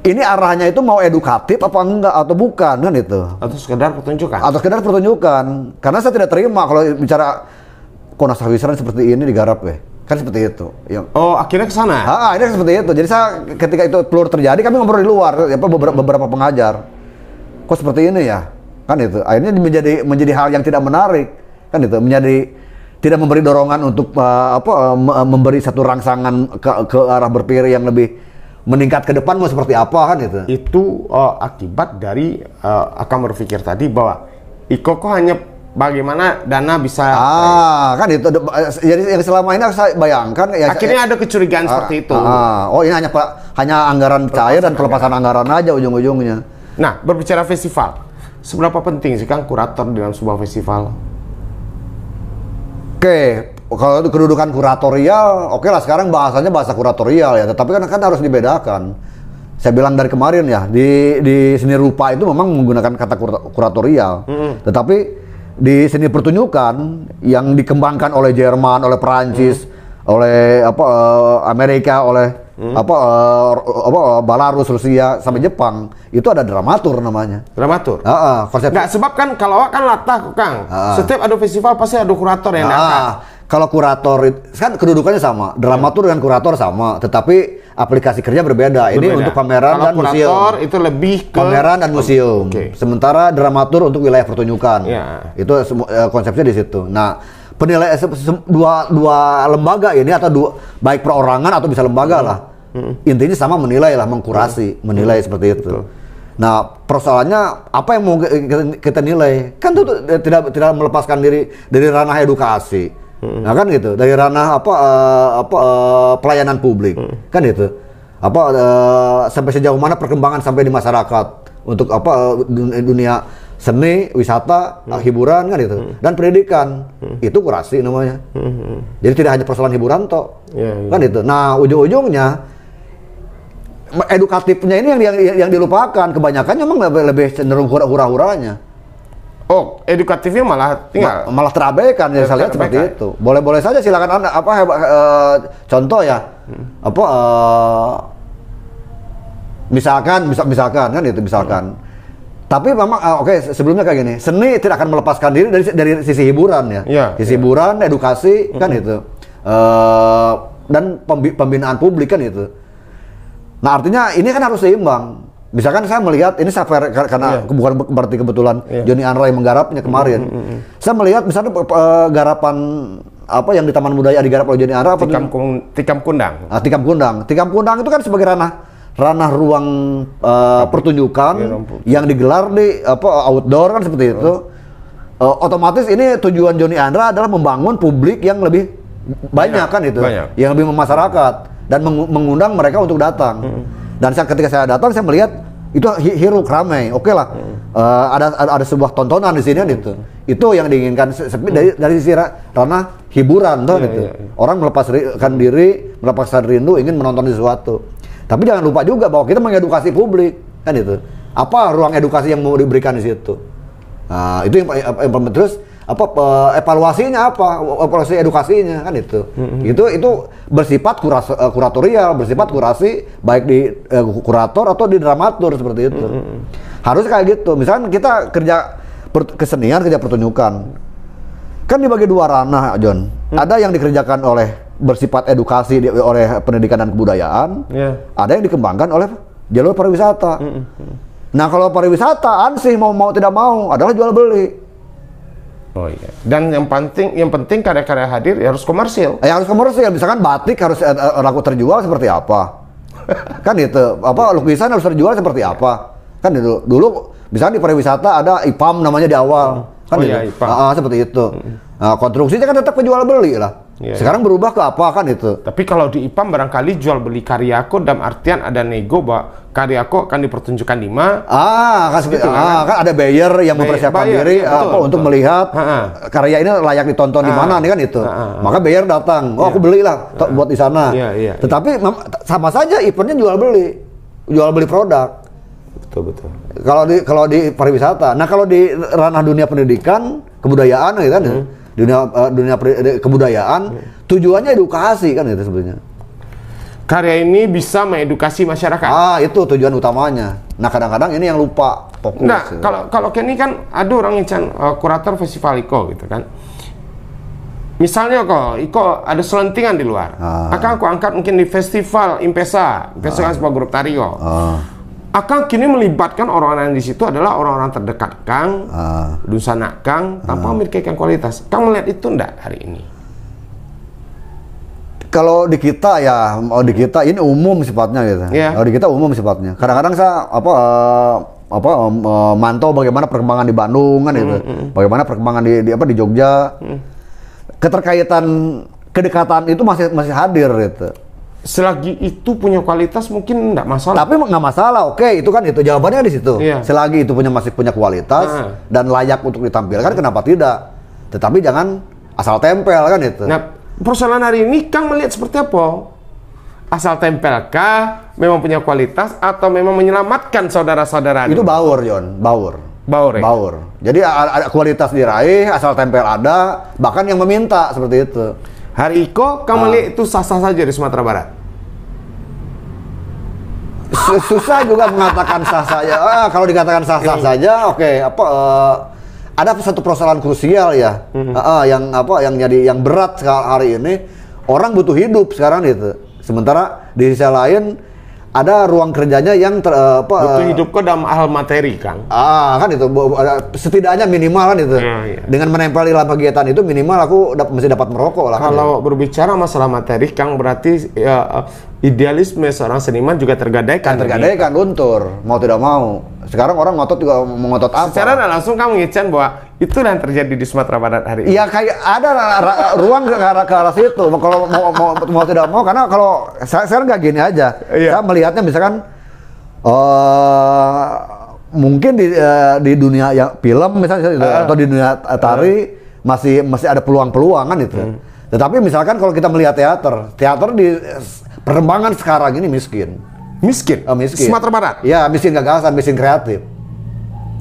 ini arahnya itu mau edukatif apa enggak atau bukan kan itu? Atau sekedar pertunjukan? Atau sekedar pertunjukan. Karena saya tidak terima kalau bicara kok naskah Wisran seperti ini digarap kan seperti itu. Oh, akhirnya ke sana? Ini seperti itu. Jadi saya ketika itu pelur terjadi kami ngobrol di luar, beberapa pengajar. Kok seperti ini ya? Kan itu. Akhirnya menjadi hal yang tidak menarik. Kan itu menjadi tidak memberi dorongan untuk memberi satu rangsangan ke arah berpikir yang lebih meningkat ke depan mau seperti apa kan itu. Itu akibat dari akan berpikir tadi bahwa Iko kok hanya bagaimana dana bisa kan itu. Jadi yang selama ini saya bayangkan ya, akhirnya ada kecurigaan seperti itu. Oh, ini hanya anggaran cair dan pelepasan anggaran aja ujung-ujungnya. Nah, berbicara festival, seberapa penting sih Kang kurator dalam sebuah festival? Oke, kalau kedudukan kuratorial, oke lah sekarang bahasanya bahasa kuratorial ya, tetapi kan harus dibedakan. Saya bilang dari kemarin ya, di seni rupa itu memang menggunakan kata kuratorial, tetapi di seni pertunjukan yang dikembangkan oleh Jerman, oleh Perancis, oleh Amerika, oleh Belarus, Rusia sampai Jepang, itu ada dramatur namanya. Dramatur. Konsep. Nggak, sebab kan kalau kan latah Kang. Setiap ada festival pasti ada kurator yang datang. Kalau kurator kan kedudukannya sama, dramatur dengan kurator sama, tetapi aplikasi kerja berbeda. Ini untuk pameran dan museum. Kurator itu lebih ke pameran dan museum. Sementara dramatur untuk wilayah pertunjukan. Itu konsepnya di situ. Nah, penilaian dua lembaga ini atau baik perorangan atau bisa lembaga lah. Intinya sama menilai lah, mengkurasi, menilai seperti itu. Nah, persoalannya apa yang mau kita nilai? Kan itu tidak melepaskan diri dari ranah edukasi. Nah kan gitu, dari ranah pelayanan publik. Kan gitu. Sampai sejauh mana perkembangan sampai di masyarakat untuk dunia seni, wisata, hiburan kan itu, dan pendidikan. Itu kurasi namanya. Jadi tidak hanya persoalan hiburan toh. Kan itu. Nah, ujung-ujungnya edukatifnya ini yang dilupakan. Kebanyakan memang lebih cenderung hura-huranya. Oh, edukatifnya malah tinggal malah terabaikan ya, saya lihat seperti itu. Boleh-boleh saja, silakan Anda contoh ya. Misalkan kan itu misalkan. Tapi memang sebelumnya kayak gini, seni tidak akan melepaskan diri dari sisi hiburan ya. Sisi hiburan, edukasi kan itu. Dan pembinaan publik kan itu. Nah, artinya ini kan harus seimbang. Misalkan saya melihat ini karena bukan berarti kebetulan Joni Andra yang menggarapnya kemarin. Saya melihat misalnya garapan yang di Taman Budaya digarap oleh Joni Andra Tikam Kundang. Tikam Kundang. Tikam Kundang itu kan sebagai ranah ruang pertunjukan yang digelar di outdoor kan seperti itu. Otomatis ini tujuan Joni Andra adalah membangun publik yang lebih banyak kan itu, yang lebih memasyarakat dan mengundang mereka untuk datang. Dan ketika saya datang, saya melihat itu hiruk ramai, oke lah. Ada sebuah tontonan di sini gitu. Itu yang diinginkan dari sisi ranah hiburan tuh gitu. Orang melepaskan diri, melepaskan rindu, ingin menonton sesuatu. Tapi jangan lupa juga bahwa kita mengedukasi publik kan itu. Apa ruang edukasi yang mau diberikan di situ? Nah, itu yang terus evaluasinya evaluasi edukasinya kan itu. Itu bersifat kuratorial, bersifat kurasi baik di kurator atau di dramatur seperti itu. Harus kayak gitu. Misalkan kita kerja kesenian, kerja pertunjukan. Kan dibagi dua ranah, John. Ada yang dikerjakan oleh bersifat edukasi oleh pendidikan dan kebudayaan. Ada yang dikembangkan oleh jalur pariwisata. Nah, kalau pariwisata ansih mau tidak mau adalah jual beli. Oh iya. Dan yang penting karya-karya hadir ya harus komersil. Harus komersil. Misalkan batik harus laku terjual seperti apa? Kan itu. Lukisan harus terjual seperti apa? Kan dulu misalnya di pariwisata ada IPAM namanya di awal. Kan IPAM. Seperti itu. Nah, konstruksinya kan tetap jual beli lah. Iya, Sekarang berubah ke apa kan itu? Tapi kalau di IPAM barangkali jual beli karyako dalam artian ada nego bahwa karyako akan dipertunjukkan di mana. Kan ada buyer yang mempersiapkan buyer, diri iya, betul, untuk betul. melihat karya ini layak ditonton di mana nih kan itu. Maka buyer datang, aku belilah buat di sana. Iya. Tetapi sama saja eventnya jual beli produk. Betul. Kalau di pariwisata. Nah, kalau di ranah dunia pendidikan, kebudayaan gitu kan. Dunia kebudayaan tujuannya edukasi kan itu sebenarnya. Karya ini bisa mengedukasi masyarakat. Itu tujuan utamanya. Nah, kadang-kadang ini yang lupa fokus. Nah, gitu. kalau Kenny kan ada orang yang kurator festival Iko gitu kan. Misalnya Iko ada selentingan di luar. Akan aku angkat mungkin di festival Impesa kan sebuah grup tari kok. Akan kini melibatkan orang-orang di situ adalah orang-orang terdekat Kang, Dusanak Kang, tanpa memikirkan kualitas. Kang melihat itu enggak hari ini? Kalau di kita ini umum sifatnya gitu. Yeah. Kalau di kita umum sifatnya. Kadang-kadang saya mantau bagaimana perkembangan di Bandung kan gitu. Bagaimana perkembangan di Jogja. Kedekatan itu masih hadir gitu. Selagi itu punya kualitas mungkin enggak masalah. Tapi nggak masalah, oke, itu kan itu jawabannya di situ. Iya. Selagi itu masih punya kualitas dan layak untuk ditampilkan, kenapa tidak? Tetapi jangan asal tempel kan itu. Nah, persoalan hari ini Kang melihat seperti apa? Asal tempelkah, memang punya kualitas atau memang menyelamatkan saudara-saudara? Itu baur, Jon, baur. Baur. Jadi ada kualitas diraih, asal tempel ada, bahkan yang meminta seperti itu. Hari Iko, Kang melihat itu sah-sah saja di Sumatera Barat? Susah juga mengatakan sah saja. Kalau dikatakan sah-sah saja, oke. Ada satu persoalan krusial ya, yang berat hari ini. Orang butuh hidup sekarang itu. Sementara di sisi lain ada ruang kerjanya yang butuh hidup kok dalam hal materi, Kang. Kan itu setidaknya minimal kan itu. Iya. Dengan menempel dalam kegiatan itu minimal aku mesti dapat merokok lah. Kalau berbicara masalah materi, Kang, berarti idealisme seorang seniman juga tergadaikan. Luntur, mau tidak mau. Sekarang orang ngotot juga mengotot apa? Secara langsung Kang mengican bahwa itu yang terjadi di Sumatera Barat hari ini. Iya, kayak ada ruang ke arah situ. Kalau mau tidak mau, karena kalau saya nggak gini aja. Iya. Saya melihatnya misalkan mungkin di dunia yang film misalnya atau di dunia tari masih ada peluang-peluang kan itu. Tetapi misalkan kalau kita melihat teater di perkembangan sekarang ini miskin. Miskin? Sumatera Barat? Ya, miskin gagasan, miskin kreatif.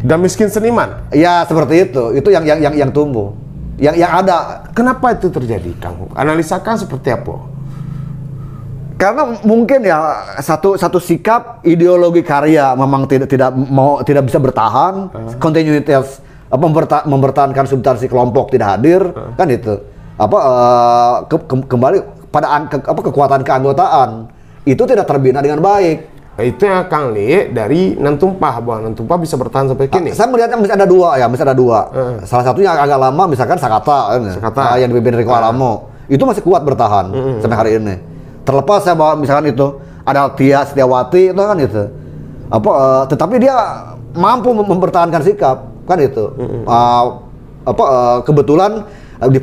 Dan miskin seniman? Ya, seperti itu. Itu yang tumbuh. Yang ada. Kenapa itu terjadi, Kang? Analisakan seperti apa? Karena mungkin ya satu sikap ideologi karya memang tidak bisa bertahan, kontinuitas mempertahankan substansi kelompok tidak hadir, kan itu. Kembali pada kekuatan keanggotaan itu tidak terbina dengan baik. Itu yang Kang lihat dari Nantumpah, bahwa Nantumpah bisa bertahan sampai kini. Saya melihatnya masih ada dua. Salah satunya agak lama, misalkan Sakata yang dipimpin Riko Alamo, itu masih kuat bertahan sampai hari ini. Terlepas saya bawa misalkan itu ada Tia Setiawati itu kan itu, tetapi dia mampu mempertahankan sikap kan itu. Kebetulan di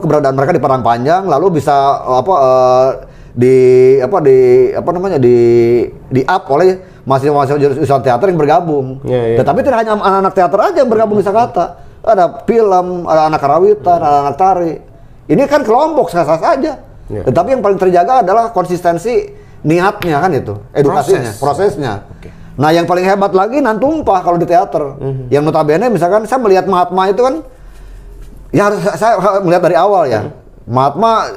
keberadaan mereka di Padang Panjang, lalu bisa di up oleh mahasiswa jurusan teater yang bergabung. Tetapi tidak hanya anak-anak teater aja yang bergabung di Sakata. Ada film, ada anak karawitan, ada anak tari. Ini kan kelompok sah-sah saja. Tetapi yang paling terjaga adalah konsistensi niatnya kan itu, edukasinya, prosesnya. Nah, yang paling hebat lagi Nantumpah kalau di teater. Yang notabene misalkan saya melihat Mahatma itu kan, ya saya melihat dari awal ya. Mahatma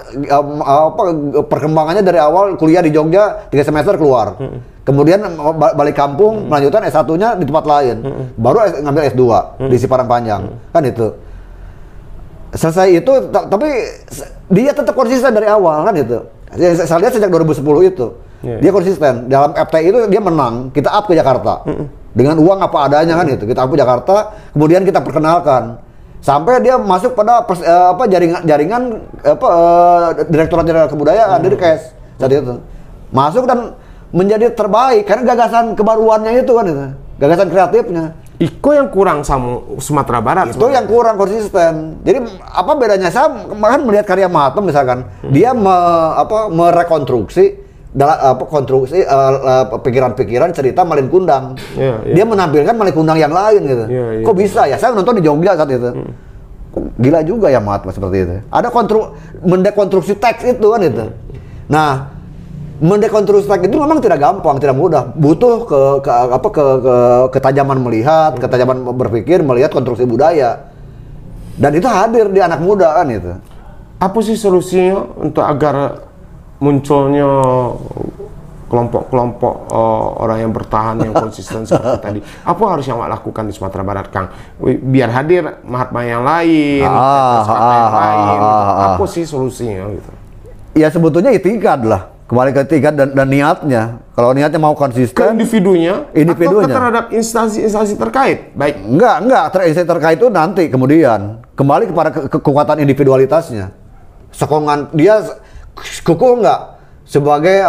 perkembangannya dari awal kuliah di Jogja 3 semester keluar. Kemudian balik kampung melanjutkan S1-nya di tempat lain. Baru ngambil S2 di Padang Panjang. Kan itu. Selesai itu tapi dia tetap konsisten dari awal kan itu. Saya lihat sejak 2010 itu. Dia konsisten. Dalam FTI itu dia menang. Kita up ke Jakarta. Dengan uang apa adanya kan itu. Kita up ke Jakarta, kemudian kita perkenalkan. Sampai dia masuk pada jaringan Direktorat Jenderal Kebudayaan Dirkes saat itu. Masuk dan menjadi terbaik karena gagasan kebaruannya itu kan itu. Gagasan kreatifnya. Iko yang kurang sama Sumatera Barat. Itu yang kurang konsisten. Jadi apa bedanya? Saya kemarin melihat karya Mahathir misalkan, dia merekonstruksi konstruksi pikiran-pikiran cerita Malin Kundang. Dia menampilkan Malin Kundang yang lain gitu. Kok bisa ya? Saya nonton di Jogja saat itu. Kok gila juga ya Mahathir seperti itu. Ada mendekonstruksi teks itu kan itu. Nah, mendekonstruksi teks itu memang tidak gampang, tidak mudah. Butuh ketajaman melihat, ketajaman berpikir, melihat konstruksi budaya. Dan itu hadir di anak muda kan itu. Apa sih solusinya untuk agar munculnya kelompok-kelompok orang yang bertahan yang konsisten seperti tadi? Apa harus yang lakukan di Sumatera Barat, Kang? Biar hadir Mahatma yang lain, yang lain. Apa sih solusinya gitu? Ya sebetulnya itikad lah. Kembali ke itikad dan niatnya. Kalau niatnya mau konsisten ke individunya atau terhadap instansi-instansi terkait? Baik. Enggak, instansi terkait itu nanti kemudian kembali kepada kekuatan individualitasnya. Sokongan dia kukuh enggak sebagai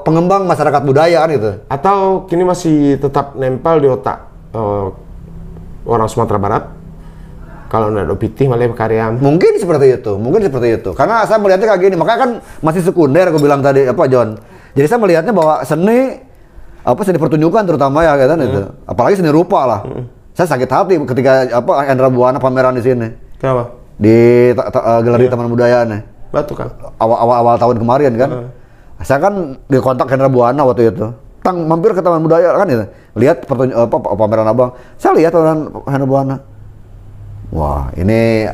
pengembang masyarakat budaya kan itu. Atau kini masih tetap nempel di otak orang Sumatera Barat? Kalau nggak ada pitih malah karya. Mungkin seperti itu. Karena saya melihatnya kayak gini, makanya kan masih sekunder aku bilang tadi John. Jadi saya melihatnya bahwa seni pertunjukan terutama ya kan itu. Apalagi seni rupa lah. Saya sakit hati ketika Hendra Buana pameran di sini. Kenapa? Di galeri Taman Budaya nih. Batu kan. Awal tahun kemarin kan. Saya kan dikontak Hendra Buana waktu itu. Mampir ke Taman Budaya kan itu. Lihat pameran Abang. Saya lihat pameran Hendra Buana. Wah, ini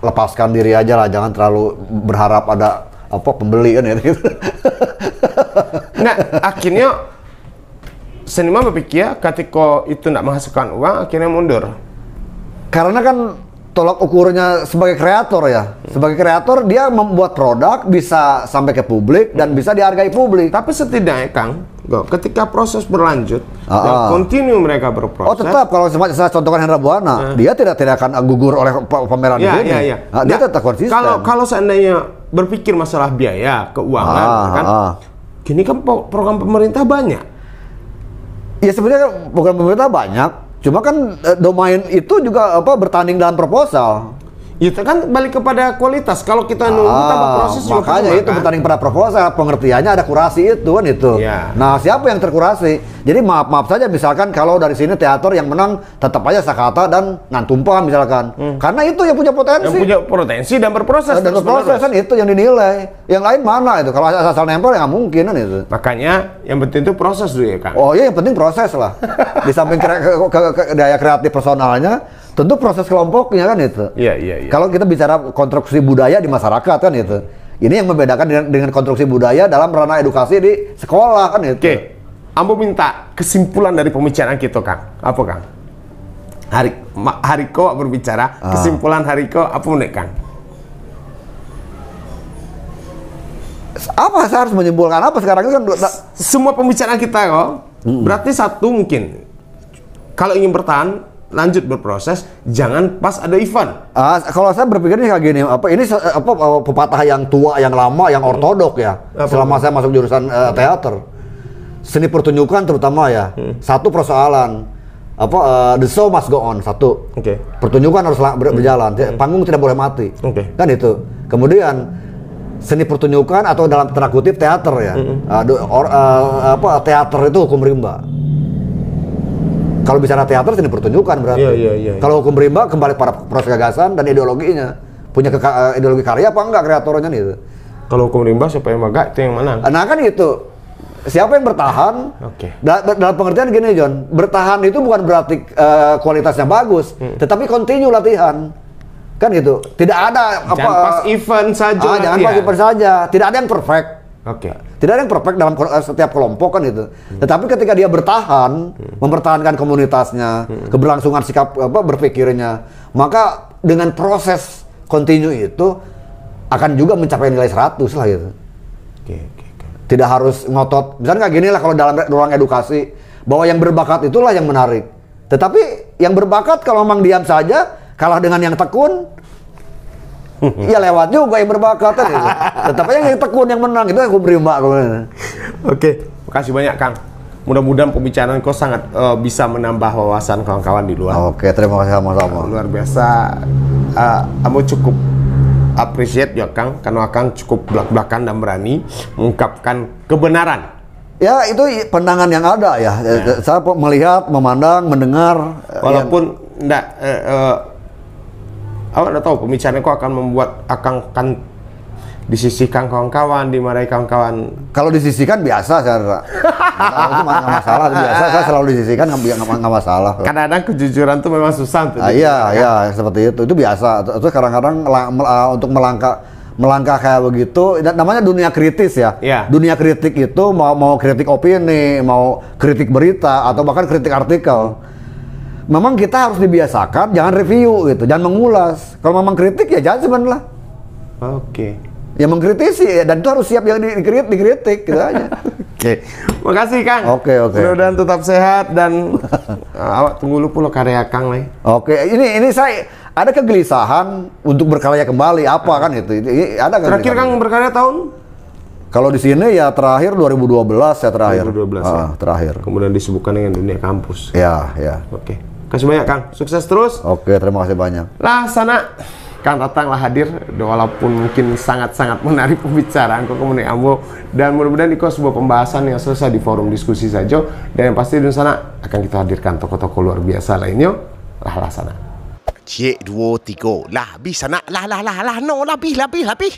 lepaskan diri aja lah, jangan terlalu berharap ada pembeli kan ya gitu. Nah, akhirnya seniman berpikir ketika itu tidak menghasilkan uang, akhirnya mundur. Karena kan tolak ukurnya sebagai kreator ya. Sebagai kreator dia membuat produk bisa sampai ke publik dan bisa dihargai publik. Tapi setidaknya Kang, ketika proses berlanjut dan kontinu mereka berproses. Oh tetap, kalau saya contohkan Hendra Buana, dia tidak akan gugur oleh pameran ini. Dia tetap konsisten. Kalau seandainya berpikir masalah biaya, keuangan, kan, kini kan program pemerintah banyak. Ya sebenarnya program pemerintah banyak, cuma kan domain itu juga bertanding dalam proposal. Itu kan balik kepada kualitas. Kalau kita nunggu tambah proses juga makanya itu bertanding pada proposal, pengertiannya ada kurasi itu kan itu. Nah, siapa yang terkurasi? Jadi maaf saja misalkan kalau dari sini teater yang menang tetap aja Sakata dan Nantumpa misalkan. Karena itu yang punya potensi. Yang punya potensi dan berproses. Dan berproses kan itu yang dinilai. Yang lain mana itu? Kalau asal nempel ya nggak mungkin kan itu. Makanya yang penting itu proses dulu ya Kang. Oh iya, yang penting proses lah. Di samping daya kreatif personalnya, tentu proses kelompoknya kan itu. Iya. Kalau kita bicara konstruksi budaya di masyarakat kan itu. Ini yang membedakan dengan konstruksi budaya dalam ranah edukasi di sekolah kan itu. Oke. Ambo minta kesimpulan dari pembicaraan kita Kang. Apa Kang? Hariko berbicara, kesimpulan Hariko apa menurut Kang? Apa saya harus menyimpulkan apa sekarang itu kan semua pembicaraan kita kok. Berarti satu mungkin kalau ingin bertahan lanjut berproses, jangan pas ada event. Kalau saya berpikirnya kayak gini, ini pepatah yang tua, yang lama, yang ortodok ya. Selama saya masuk jurusan teater, seni pertunjukan terutama ya. Satu persoalan, the show must go on. Satu, pertunjukan harus berjalan. Panggung tidak boleh mati. Kan itu. Kemudian seni pertunjukan atau dalam tanda kutip teater ya. Teater itu hukum rimba. Kalau bicara teater seni pertunjukan berarti. Kalau hukum rimba kembali pada proses gagasan dan ideologinya. Punya ideologi karya apa enggak kreatornya itu. Kalau hukum rimba siapa yang maga itu yang menang. Nah kan itu. Siapa yang bertahan? Dalam pengertian gini John, bertahan itu bukan berarti kualitasnya bagus, tetapi continue latihan. Kan gitu. Tidak ada jangan pas event saja. Jangan pas event saja. Tidak ada yang perfect. Tidak ada yang perfect dalam setiap kelompok kan itu. Tetapi ketika dia bertahan, mempertahankan komunitasnya, keberlangsungan sikap berpikirnya, maka dengan proses continue itu akan juga mencapai nilai 100 lah gitu. Tidak harus ngotot. Misalnya kayak gini lah kalau dalam ruang edukasi, bahwa yang berbakat itulah yang menarik. Tetapi yang berbakat kalau memang diam saja, kalah dengan yang tekun, ya lewat juga yang berbakat kan gitu. Tetapi yang tekun yang menang itu aku beri mbak. Oke, makasih banyak Kang. mudah-mudahan pembicaraan kau sangat bisa menambah wawasan kawan-kawan di luar. Oke, terima kasih sama-sama. Luar biasa. Kamu cukup appreciate ya Kang, karena Kang cukup belak-belakan dan berani mengungkapkan kebenaran. Ya itu pandangan yang ada ya. Saya melihat, memandang, mendengar. Walaupun enggak, awak udah tahu pembicaraan kau akan membuat akan disisihkan kawan-kawan, dimarahi kawan-kawan. Kalau disisihkan biasa saya. Itu nggak masalah, biasa saya selalu disisihkan nggak masalah. Kadang-kadang kejujuran tuh memang susah tuh. Iya, seperti itu biasa. Itu kadang-kadang untuk melangkah kayak begitu, namanya dunia kritis ya. Iya. Dunia kritik itu mau kritik opini, mau kritik berita atau bahkan kritik artikel. Memang kita harus dibiasakan, jangan review gitu, jangan mengulas. Kalau memang kritik ya jangan sebenarnya. Oke. Ya mengkritisi ya, dan itu harus siap yang dikritik gitu aja. Oke. Makasih Kang. Oke. Mudah-mudahan tetap sehat dan awak tunggu lu pula karya Kang nih. Oke, ini saya ada kegelisahan untuk berkarya kembali apa kan itu. Ada Terakhir Kang berkarya tahun? Kalau di sini ya terakhir 2012 ya terakhir. 2012 ya. Terakhir. Kemudian disibukkan dengan dunia kampus. Ya. Oke. Kasih banyak Kang. Sukses terus. Oke, terima kasih banyak. Lah sana Kang datanglah hadir, walaupun mungkin sangat-sangat menarik pembicaraan kok kemudian Ambo, dan mudah-mudahan itu sebuah pembahasan yang selesai di forum diskusi saja, dan yang pasti di sana akan kita hadirkan tokoh-tokoh luar biasa lainnya. Lah sana. Cik 2 3 lah habis anak lah no lah habis